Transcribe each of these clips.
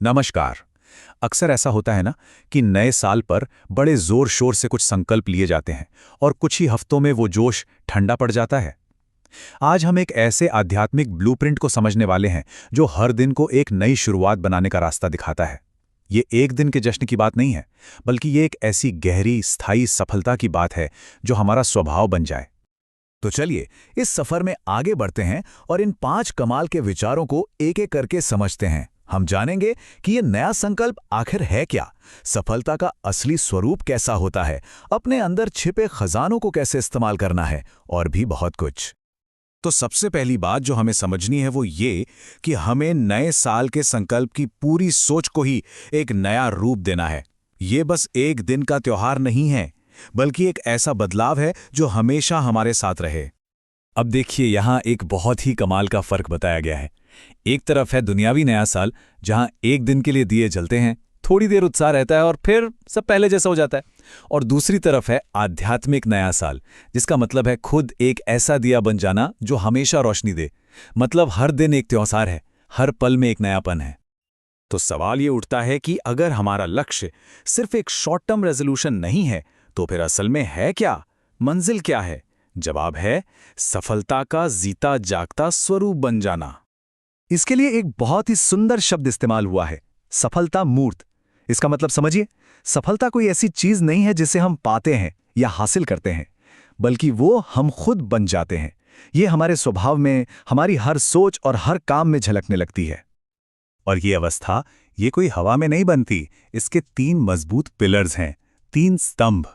नमस्कार। अक्सर ऐसा होता है ना कि नए साल पर बड़े जोर शोर से कुछ संकल्प लिए जाते हैं और कुछ ही हफ्तों में वो जोश ठंडा पड़ जाता है। आज हम एक ऐसे आध्यात्मिक ब्लूप्रिंट को समझने वाले हैं जो हर दिन को एक नई शुरुआत बनाने का रास्ता दिखाता है। ये एक दिन के जश्न की बात नहीं है, बल्कि ये एक ऐसी गहरी स्थायी सफलता की बात है जो हमारा स्वभाव बन जाए। तो चलिए इस सफर में आगे बढ़ते हैं और इन 5 कमाल के विचारों को एक एक करके समझते हैं। हम जानेंगे कि ये नया संकल्प आखिर है क्या, सफलता का असली स्वरूप कैसा होता है, अपने अंदर छिपे खजानों को कैसे इस्तेमाल करना है और भी बहुत कुछ। तो सबसे पहली बात जो हमें समझनी है वो ये कि हमें नए साल के संकल्प की पूरी सोच को ही एक नया रूप देना है। ये बस एक दिन का त्योहार नहीं है, बल्कि एक ऐसा बदलाव है जो हमेशा हमारे साथ रहे। अब देखिए, यहाँ एक बहुत ही कमाल का फर्क बताया गया है। एक तरफ है दुनियावी नया साल, जहां एक दिन के लिए दिए जलते हैं, थोड़ी देर उत्साह रहता है और फिर सब पहले जैसा हो जाता है। और दूसरी तरफ है आध्यात्मिक नया साल, जिसका मतलब है खुद एक ऐसा दिया बन जाना जो हमेशा रोशनी दे। मतलब हर दिन एक त्योहार है, हर पल में एक नयापन है। तो सवाल ये उठता है कि अगर हमारा लक्ष्य सिर्फ एक शॉर्ट टर्म रेजोल्यूशन नहीं है, तो फिर असल में है क्या, मंजिल क्या है? जवाब है सफलता का जीता जागता स्वरूप बन जाना। इसके लिए एक बहुत ही सुंदर शब्द इस्तेमाल हुआ है, सफलता मूर्त। इसका मतलब समझिए, सफलता कोई ऐसी चीज नहीं है जिसे हम पाते हैं या हासिल करते हैं, बल्कि वो हम खुद बन जाते हैं। ये हमारे स्वभाव में, हमारी हर सोच और हर काम में झलकने लगती है। और ये अवस्था ये कोई हवा में नहीं बनती, इसके 3 मजबूत पिलर्स हैं, 3 स्तंभ।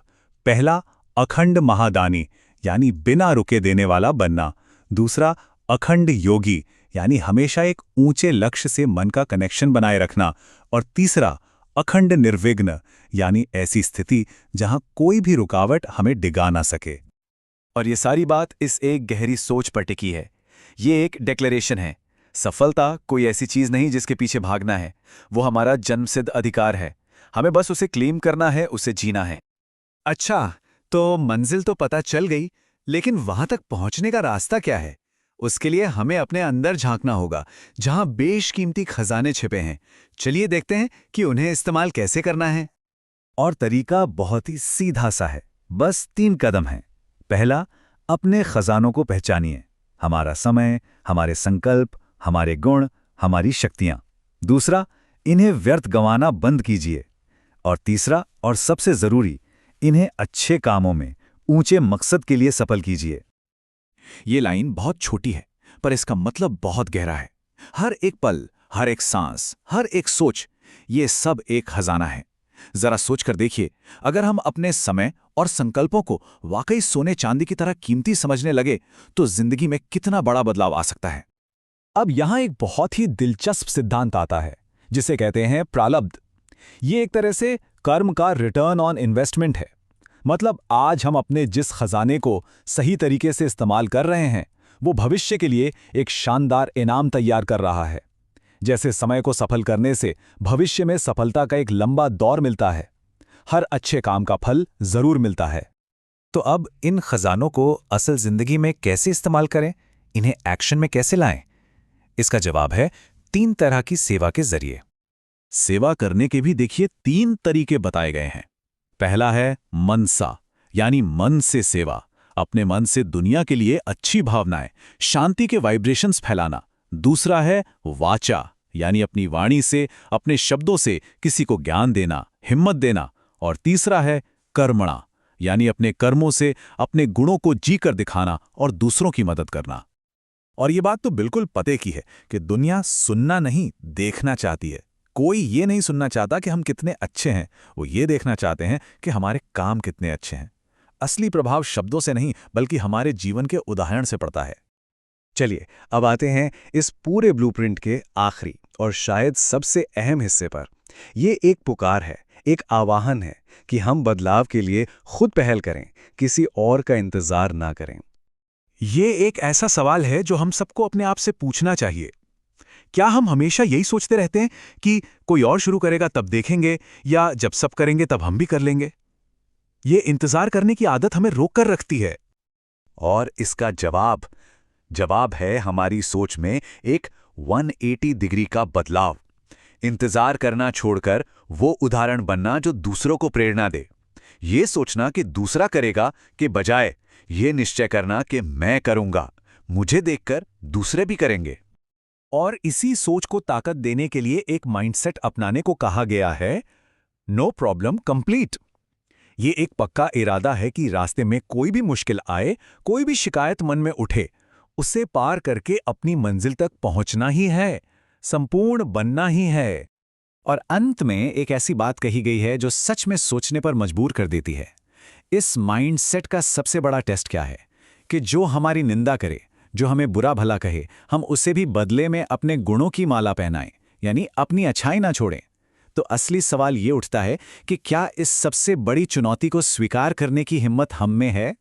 पहला, अखंड महादानी, यानी बिना रुके देने वाला बनना। दूसरा, अखंड योगी, यानी हमेशा एक ऊंचे लक्ष्य से मन का कनेक्शन बनाए रखना। और तीसरा, अखंड निर्विघ्न, यानी ऐसी स्थिति जहां कोई भी रुकावट हमें डिगा ना सके। और ये सारी बात इस एक गहरी सोच पर टिकी है। ये एक डिक्लेरेशन है। सफलता कोई ऐसी चीज नहीं जिसके पीछे भागना है, वो हमारा जन्मसिद्ध अधिकार है। हमें बस उसे क्लेम करना है, उसे जीना है। अच्छा, तो मंजिल तो पता चल गई, लेकिन वहां तक पहुंचने का रास्ता क्या है? उसके लिए हमें अपने अंदर झांकना होगा, जहां बेशकीमती खजाने छिपे हैं। चलिए देखते हैं कि उन्हें इस्तेमाल कैसे करना है। और तरीका बहुत ही सीधा सा है, बस 3 कदम हैं। पहला, अपने खजानों को पहचानिए, हमारा समय, हमारे संकल्प, हमारे गुण, हमारी शक्तियां। दूसरा, इन्हें व्यर्थ गंवाना बंद कीजिए। और तीसरा और सबसे जरूरी, इन्हें अच्छे कामों में, ऊंचे मकसद के लिए सफल कीजिए। ये लाइन बहुत छोटी है, पर इसका मतलब बहुत गहरा है। हर एक पल, हर एक सांस, हर एक सोच, ये सब एक खजाना है। जरा सोच कर देखिए, अगर हम अपने समय और संकल्पों को वाकई सोने चांदी की तरह कीमती समझने लगे, तो जिंदगी में कितना बड़ा बदलाव आ सकता है। अब यहां एक बहुत ही दिलचस्प सिद्धांत आता है, जिसे कहते हैं प्रारब्ध। ये एक तरह से कर्म का रिटर्न ऑन इन्वेस्टमेंट है। मतलब आज हम अपने जिस खजाने को सही तरीके से इस्तेमाल कर रहे हैं, वो भविष्य के लिए एक शानदार इनाम तैयार कर रहा है। जैसे समय को सफल करने से भविष्य में सफलता का एक लंबा दौर मिलता है, हर अच्छे काम का फल जरूर मिलता है। तो अब इन खजानों को असल जिंदगी में कैसे इस्तेमाल करें, इन्हें एक्शन में कैसे लाएं? इसका जवाब है 3 तरह की सेवा के जरिए। सेवा करने के भी देखिए 3 तरीके बताए गए हैं। पहला है मनसा, यानी मन से सेवा, अपने मन से दुनिया के लिए अच्छी भावनाएं, शांति के वाइब्रेशंस फैलाना। दूसरा है वाचा, यानी अपनी वाणी से, अपने शब्दों से किसी को ज्ञान देना, हिम्मत देना। और तीसरा है कर्मणा, यानी अपने कर्मों से अपने गुणों को जीकर दिखाना और दूसरों की मदद करना। और ये बात तो बिल्कुल पते की है कि दुनिया सुनना नहीं, देखना चाहती है। कोई ये नहीं सुनना चाहता कि हम कितने अच्छे हैं, वो ये देखना चाहते हैं कि हमारे काम कितने अच्छे हैं। असली प्रभाव शब्दों से नहीं, बल्कि हमारे जीवन के उदाहरण से पड़ता है। चलिए अब आते हैं इस पूरे ब्लूप्रिंट के आखिरी और शायद सबसे अहम हिस्से पर। ये एक पुकार है, एक आवाहन है कि हम बदलाव के लिए खुद पहल करें, किसी और का इंतजार ना करें। ये एक ऐसा सवाल है जो हम सबको अपने आप से पूछना चाहिए। क्या हम हमेशा यही सोचते रहते हैं कि कोई और शुरू करेगा तब देखेंगे, या जब सब करेंगे तब हम भी कर लेंगे? ये इंतजार करने की आदत हमें रोक कर रखती है। और इसका जवाब है हमारी सोच में एक 180 डिग्री का बदलाव। इंतजार करना छोड़कर वो उदाहरण बनना जो दूसरों को प्रेरणा दे। ये सोचना कि दूसरा करेगा के बजाय ये निश्चय करना कि मैं करूंगा, मुझे देखकर दूसरे भी करेंगे। और इसी सोच को ताकत देने के लिए एक माइंडसेट अपनाने को कहा गया है, नो प्रॉब्लम कंप्लीट। ये एक पक्का इरादा है कि रास्ते में कोई भी मुश्किल आए, कोई भी शिकायत मन में उठे, उसे पार करके अपनी मंजिल तक पहुंचना ही है, संपूर्ण बनना ही है। और अंत में एक ऐसी बात कही गई है जो सच में सोचने पर मजबूर कर देती है। इस माइंडसेट का सबसे बड़ा टेस्ट क्या है कि जो हमारी निंदा करे, जो हमें बुरा भला कहे, हम उसे भी बदले में अपने गुणों की माला पहनाएं, यानी अपनी अच्छाई ना छोड़ें। तो असली सवाल ये उठता है कि क्या इस सबसे बड़ी चुनौती को स्वीकार करने की हिम्मत हम में है?